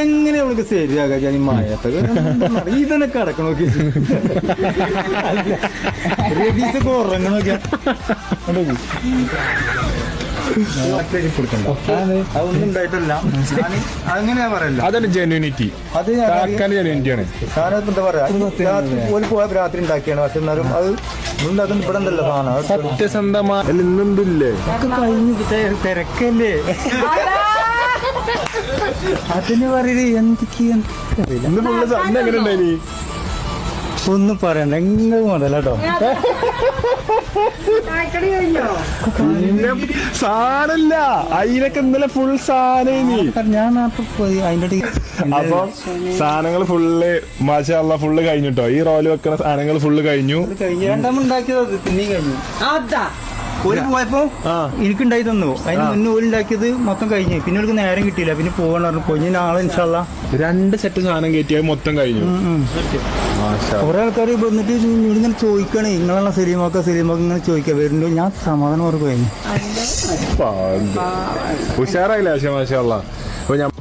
എങ്ങനെ അവൾക്ക് ശരിയാകാൻ ഈ മഴത്തൊക്കെ ഇതന്നെ കിടക്കണോക്കി രതീശൊക്കെ ഉറങ്ങണോക്കിയാ അതൊന്നും ഉണ്ടായിട്ടില്ല. അങ്ങനെയാ പറയല്ല, അതാണ് ജെന്യൂനിറ്റി. അത് ജെന്യൂനിറ്റിയാണ്. ഞാനത് എന്താ പറയാ, രാത്രി പോയ രാത്രി ഉണ്ടാക്കിയാണ്. പക്ഷെ എന്നാലും അത് ഉണ്ടാക്കുന്ന ഇവിടെ ഉണ്ടല്ലോ സാധനം സത്യസന്ധമായ ഇന്നെന്തില്ലേ കഴിഞ്ഞു തിരക്കല്ലേ അതിന് പറയുന്നത് എന്തൊക്കെയാണ് എങ്ങനെ ഉണ്ടായി ഒന്നും പറയണ്ട എങ്ങനെ മുതലാട്ടോ സാധനല്ല അതിനൊക്കെ ഇന്നലെ ഫുൾ സാധനം. ഞാൻ പോയി അതിന്റെ അപ്പൊ സാധനങ്ങൾ ഫുള്ള് മാഷാഅല്ലാഹ് ഫുള്ള് കഴിഞ്ഞിട്ടോ. ഈ റോല് വെക്കുന്ന സാധനങ്ങൾ ഫുള്ള് കഴിഞ്ഞു. ഉണ്ടാക്കിയത് പിന്നെ കഴിഞ്ഞു. ഓല് പോയപ്പോ എനിക്കുണ്ടായി തന്നു. അതിന് മുന്നേ ഓല് ഉണ്ടാക്കിയത് മൊത്തം കഴിഞ്ഞു. പിന്നെ ഓൾക്ക് നേരം കിട്ടിയില്ല. പിന്നെ പോകാന്ന് പറഞ്ഞു പോയി. നാളെ ഇൻഷാല്ലാ 2 സെറ്റ് സാധനം കയറ്റിയാൽ മൊത്തം കഴിഞ്ഞു. കുറെ ആൾക്കാർ വന്നിട്ട് ഇങ്ങനെ ചോദിക്കണേ, നിങ്ങളാണ് സലീമാക്ക ഇങ്ങനെ ചോദിക്കുക വരുന്നുണ്ടോ. ഞാൻ സമാധാനം പറഞ്ഞു കഴിഞ്ഞു. ഉഷാറായില്ല മാഷാഅല്ലാഹ്. അപ്പൊ